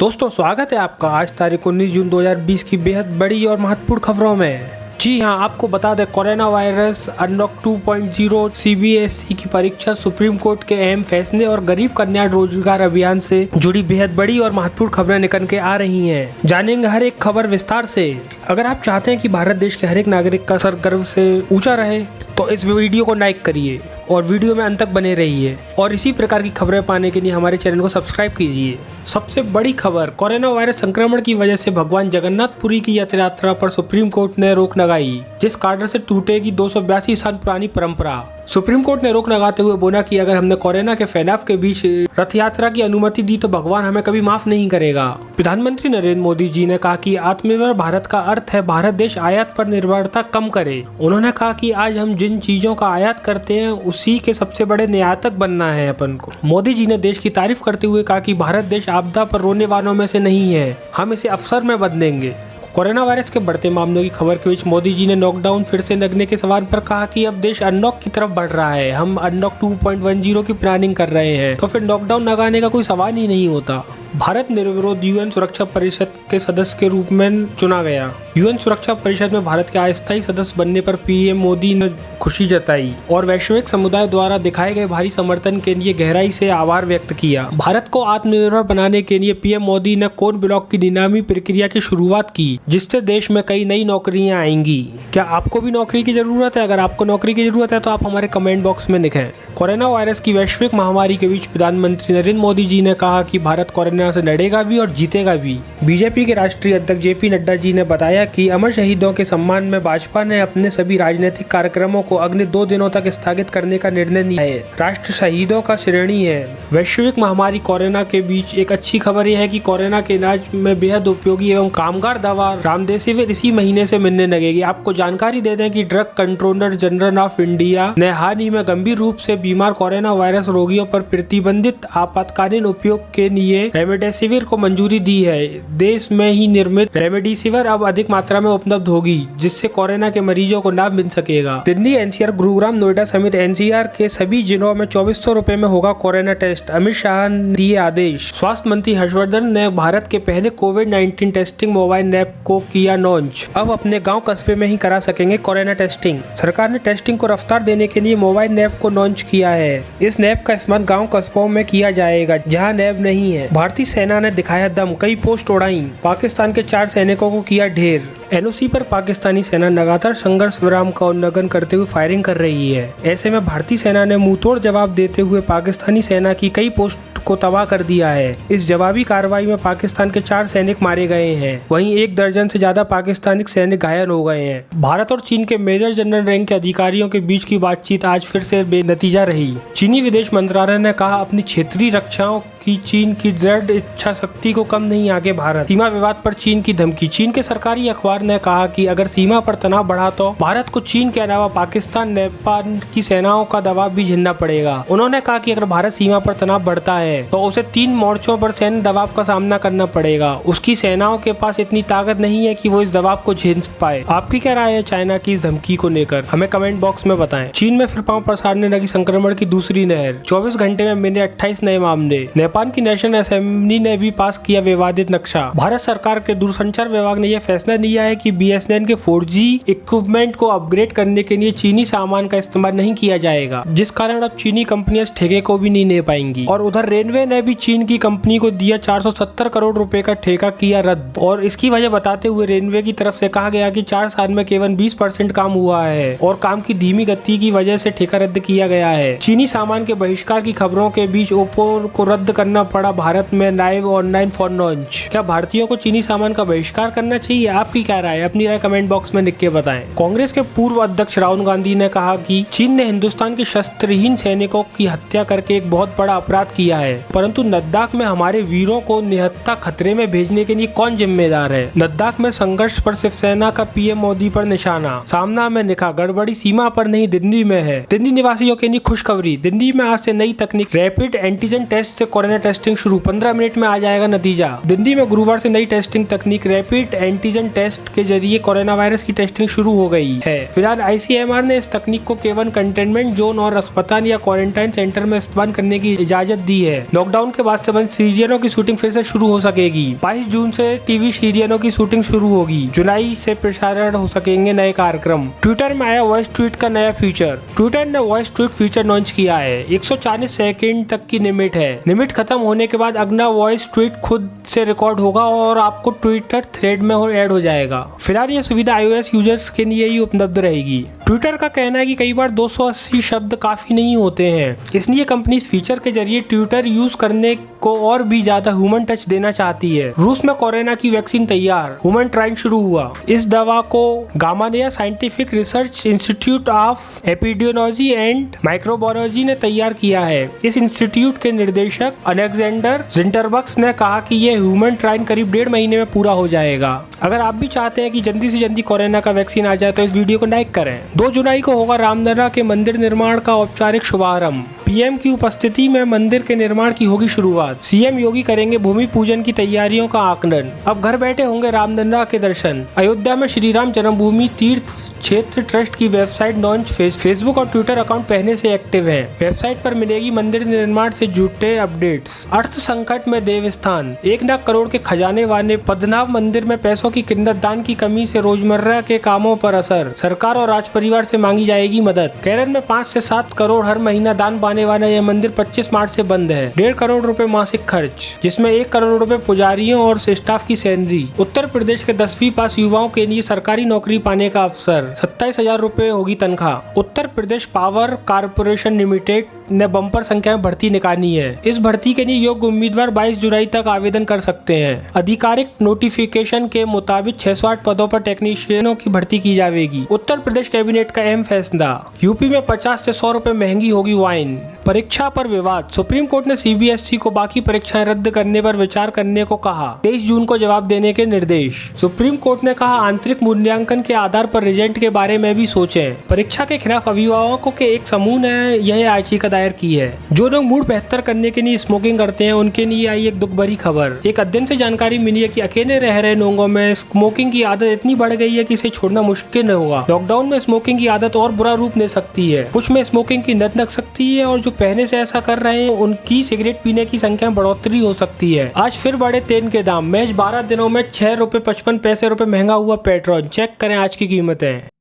दोस्तों स्वागत है आपका आज तारीख 19 जून 2020 की बेहद बड़ी और महत्वपूर्ण खबरों में। जी हाँ, आपको बता दें कोरोना वायरस अनलॉक 2.0 सीबीएसई की परीक्षा, सुप्रीम कोर्ट के अहम फैसले और गरीब कल्याण रोजगार अभियान से जुड़ी बेहद बड़ी और महत्वपूर्ण खबरें निकल के आ रही हैं। जानेंगे हर एक खबर विस्तार से। अगर आप चाहते हैं कि भारत देश के हर एक नागरिक का सर गर्व से ऊंचा रहे तो इस वीडियो को लाइक करिए और वीडियो में अंत तक बने रहिए और इसी प्रकार की खबरें पाने के लिए हमारे चैनल को सब्सक्राइब कीजिए। सबसे बड़ी खबर, कोरोना वायरस संक्रमण की वजह से भगवान जगन्नाथपुरी की यात्रा पर सुप्रीम कोर्ट ने रोक लगाई, जिस कारण से टूटेगी 282 साल पुरानी परंपरा। सुप्रीम कोर्ट ने रोक लगाते हुए बोला कि अगर हमने कोरोना के फैलाव के बीच रथ यात्रा की अनुमति दी तो भगवान हमें कभी माफ नहीं करेगा। प्रधानमंत्री नरेंद्र मोदी जी ने कहा कि आत्मनिर्भर भारत का अर्थ है भारत देश आयात पर निर्भरता कम करे। उन्होंने कहा कि आज हम जिन चीजों का आयात करते हैं उसी के सबसे बड़े निर्यातक बनना है अपन को। मोदी जी ने देश की तारीफ करते हुए कहा कि भारत देश आपदा पर रोने वालों में से नहीं है, हम इसे अवसर में बदलेंगे। कोरोना वायरस के बढ़ते मामलों की खबर के बीच मोदी जी ने लॉकडाउन फिर से लगने के सवाल पर कहा कि अब देश अनलॉक की तरफ बढ़ रहा है, हम अनलॉक 2.10 की प्लानिंग कर रहे हैं, तो फिर लॉकडाउन लगाने का कोई सवाल ही नहीं होता। भारत निर्विरोध यूएन सुरक्षा परिषद के सदस्य के रूप में चुना गया। यूएन सुरक्षा परिषद में भारत के अस्थायी सदस्य बनने पर पीएम मोदी ने खुशी जताई और वैश्विक समुदाय द्वारा दिखाए गए भारी समर्थन के लिए गहराई से आभार व्यक्त किया। भारत को आत्मनिर्भर बनाने के लिए पीएम मोदी ने कोल ब्लॉक की नीलामी प्रक्रिया की शुरुआत की, जिससे देश में कई नई नौकरियां आएंगी। क्या आपको भी नौकरी की जरूरत है? अगर आपको नौकरी की जरूरत है तो आप हमारे कमेंट बॉक्स में लिखें। कोरोना वायरस की वैश्विक महामारी के बीच प्रधानमंत्री नरेंद्र मोदी जी ने कहा कि भारत कोरोना से लड़ेगा भी और जीतेगा भी। बीजेपी के राष्ट्रीय अध्यक्ष जेपी नड्डा जी ने बताया कि अमर शहीदों के सम्मान में भाजपा ने अपने सभी राजनीतिक कार्यक्रमों को अगले 2 दिनों तक स्थगित करने का निर्णय लिया है। राष्ट्र शहीदों का श्रेणी है। वैश्विक महामारी कोरोना के बीच एक अच्छी खबर यह है कि कोरोना के इलाज में बेहद उपयोगी एवं कामगार दवा रेमडेसिविर इसी महीने से मिलने लगेगी। आपको जानकारी दे दें कि drug controller general of India ने हाल ही में गंभीर रूप से बीमार कोरोना वायरस रोगियों पर प्रतिबंधित आपातकालीन उपयोग के लिए रेमडेसिविर को मंजूरी दी है। देश में ही निर्मित रेमडेसिविर अब अधिक मात्रा में उपलब्ध होगी, जिससे कोरोना के मरीजों को लाभ मिल सकेगा। दिल्ली, एनसीआर, गुरुग्राम, नोएडा समेत एनसीआर के सभी जिलों में 2400 रुपए में होगा कोरोना टेस्ट। अमित शाह ने दिए आदेश। स्वास्थ्य मंत्री हर्षवर्धन ने भारत के पहले कोविड-19 टेस्टिंग मोबाइल ऐप को किया लॉन्च। अब अपने गाँव कस्बे में ही करा सकेंगे कोरोना टेस्टिंग। सरकार ने टेस्टिंग को रफ्तार देने के लिए मोबाइल ऐप को लॉन्च किया है। इस ऐप का इस्तेमाल गाँव कस्बों में किया जाएगा जहाँ ऐप नहीं है। भारतीय सेना ने दिखाया दम, कई पोस्ट उड़ाई। पाकिस्तान के 4 सैनिकों को किया ढेर। एलओसी पर पाकिस्तानी सेना लगातार संघर्ष विराम का उल्लंघन करते हुए फायरिंग कर रही है। ऐसे में भारतीय सेना ने मुंहतोड़ जवाब देते हुए पाकिस्तानी सेना की कई पोस्ट को तबाह कर दिया है। इस जवाबी कार्रवाई में पाकिस्तान के 4 सैनिक मारे गए हैं, वहीं 1 दर्जन से ज्यादा पाकिस्तानी सैनिक घायल हो गए हैं। भारत और चीन के मेजर जनरल रैंक के अधिकारियों के बीच की बातचीत आज फिर से बेनतीजा रही। चीनी विदेश मंत्रालय ने कहा अपनी क्षेत्रीय रक्षाओं की चीन की दृढ़ इच्छा शक्ति को कम नहीं आगे भारत। सीमा विवाद पर चीन की धमकी। चीन के सरकारी अखबार ने कहा कि अगर सीमा पर तनाव बढ़ा तो भारत को चीन के अलावा पाकिस्तान, नेपाल की सेनाओं का दबाव भी झेलना पड़ेगा। उन्होंने कहा कि अगर भारत सीमा पर तनाव बढ़ता है तो उसे 3 मोर्चों पर सैन्य दबाव का सामना करना पड़ेगा। उसकी सेनाओं के पास इतनी ताकत नहीं है कि वो इस दबाव को झेल पाए। आपकी क्या राय है चाइना की इस धमकी को लेकर? हमें कमेंट बॉक्स में बताएं। चीन में फिर पांव पसारने लगी संक्रमण की दूसरी लहर। 24 घंटे में मिले 28 नए मामले। नेपाल की नेशनल असेंबली ने भी पास किया विवादित नक्शा। भारत सरकार के दूरसंचार विभाग ने यह फैसला लिया है कि बीएसएनएल के 4G इक्विपमेंट को अपग्रेड करने के लिए चीनी सामान का इस्तेमाल नहीं किया जाएगा, जिस कारण अब चीनी कंपनियां ठेके को भी नहीं ले पाएंगी। और उधर रेलवे ने भी चीन की कंपनी को दिया 470 करोड़ रुपए का ठेका किया रद्द। और इसकी वजह बताते हुए रेलवे की तरफ से कहा गया कि 4 साल में केवल 20% काम हुआ है और काम की धीमी गति की वजह से ठेका रद्द किया गया है। चीनी सामान के बहिष्कार की खबरों के बीच ओप्पो को रद्द करना पड़ा भारत में लाइव ऑनलाइन फोन लॉन्च। क्या भारतीयों को चीनी सामान का बहिष्कार करना चाहिए? आपकी क्या राय है? अपनी राय कमेंट बॉक्स में लिख के बताएं। कांग्रेस के पूर्व अध्यक्ष राहुल गांधी ने कहा कि चीन ने हिंदुस्तान के शस्त्रहीन सैनिकों की हत्या करके एक बहुत बड़ा अपराध किया है, परंतु लद्दाख में हमारे वीरों को निहत्था खतरे में भेजने के लिए कौन जिम्मेदार है? लद्दाख में संघर्ष पर शिवसेना का पीएम मोदी पर निशाना। सामना में लिखा गड़बड़ी सीमा पर नहीं दिल्ली में है। दिल्ली निवासियों के लिए खुशखबरी। दिल्ली में आज से नई तकनीक रैपिड एंटीजन टेस्ट से कोरोना टेस्टिंग शुरू। 15 15 मिनट में आ जाएगा नतीजा। दिल्ली में गुरुवार से नई टेस्टिंग तकनीक रैपिड एंटीजन टेस्ट के जरिए कोरोना वायरस की टेस्टिंग शुरू हो गई है। फिलहाल ICMR ने इस तकनीक को केवल कंटेनमेंट जोन और अस्पताल या क्वारंटाइन सेंटर में इस्तेमाल करने की इजाजत दी है। लॉकडाउन के बाद बंद सीरियलों की शूटिंग फिर से शुरू हो सकेगी। 22 जून से टीवी सीरियलों की शूटिंग शुरू होगी। जुलाई से प्रसारण हो सकेंगे नए कार्यक्रम। ट्विटर में आया वॉइस ट्वीट का नया फीचर। ट्विटर ने वॉइस ट्वीट फीचर लॉन्च किया है। 140 सेकंड तक की लिमिट है। लिमिट खत्म होने के बाद अगला वॉइस ट्वीट खुद से रिकॉर्ड होगा और आपको ट्विटर थ्रेड में ऐड हो जाएगा। फिलहाल ये सुविधा iOS यूजर्स के लिए ही उपलब्ध रहेगी। ट्विटर का कहना है कि कई बार 280 शब्द काफी नहीं होते हैं, इसलिए कंपनी इस फीचर के जरिए ट्विटर यूज करने को और भी ज्यादा ह्यूमन टच देना चाहती है। रूस में कोरोना की वैक्सीन तैयार, ह्यूमन ट्रायल शुरू हुआ। इस दवा को Gamaleya scientific research institute of epidemiology and microbiology ने तैयार किया है। इस इंस्टीट्यूट के निदेशक अलेक्जेंडर जिंटरबक्स ने कहा कि यह ह्यूमन ट्रायल करीब 1.5 महीने में पूरा हो जाएगा। अगर आप भी चाहते हैं कि जल्दी से जल्दी कोरोना का वैक्सीन आ जाए तो इस वीडियो को लाइक करें। 2 जुलाई को होगा रामलला के मंदिर निर्माण का औपचारिक शुभारंभ। पीएम की उपस्थिति में मंदिर के निर्माण की होगी शुरुआत। सीएम योगी करेंगे भूमि पूजन की तैयारियों का आकलन। अब घर बैठे होंगे रामलला के दर्शन। अयोध्या में श्री राम जन्मभूमि तीर्थ क्षेत्र ट्रस्ट की वेबसाइट लॉन्च। फेसबुक और ट्विटर अकाउंट पहले से एक्टिव है। वेबसाइट पर मिलेगी मंदिर निर्माण से जुड़े अपडेट्स। अर्थ संकट में देवस्थान। 1 लाख करोड़ के खजाने वाले पद्मनाभ मंदिर में पैसों की किल्लत, दान की कमी से रोजमर्रा के कामों पर असर। सरकार और राज परिवार से मांगी जाएगी मदद। केरल में 5 से 7 करोड़ हर महीना दान पाने वाला यह मंदिर 25 मार्च से बंद है। 1.5 करोड़ रुपए मासिक खर्च, जिसमें 1 करोड़ रुपए पुजारियों और स्टाफ की सैलरी। उत्तर प्रदेश के 10वीं पास युवाओं के लिए सरकारी नौकरी पाने का अवसर। 27,000 रुपए होगी तनख्वाह। Uttar Pradesh power corporation limited ने बम्पर संख्या में भर्ती निकाली है। इस भर्ती के लिए योग्य उम्मीदवार 22 जुलाई तक आवेदन कर सकते हैं। आधिकारिक नोटिफिकेशन के मुताबिक 608 पदों पर टेक्नीशियनों की भर्ती की जाएगी। उत्तर प्रदेश कैबिनेट का अहम फैसला। यूपी में 50 से 100 रुपए महंगी होगी वाइन। परीक्षा पर विवाद। सुप्रीम कोर्ट ने CBSE को बाकी परीक्षाएं रद्द करने पर विचार करने को कहा। 23 जून को जवाब देने के निर्देश। सुप्रीम कोर्ट ने कहा आंतरिक मूल्यांकन के आधार पर रिजल्ट के बारे में भी सोचें। परीक्षा के खिलाफ अभिभावकों के एक समूह ने यह याचिका दायर की है। जो लोग मूड बेहतर करने के लिए स्मोकिंग करते हैं उनके लिए आई एक दुख भरी खबर। एक अध्ययन से जानकारी मिली है कि अकेले रह रहे लोगों में स्मोकिंग की आदत इतनी बढ़ गई है कि इसे छोड़ना मुश्किल होगा। लॉकडाउन में स्मोकिंग की आदत और बुरा रूप ले सकती है। कुछ में स्मोकिंग की लत लग सकती है और जो पहले से ऐसा कर रहे हैं उनकी सिगरेट पीने की संख्या में बढ़ोतरी हो सकती है। आज फिर बढ़े तेल के दाम। महज 12 दिनों में 6 रुपए 55 पैसे महंगा हुआ पेट्रोल। चेक करें आज की कीमतें।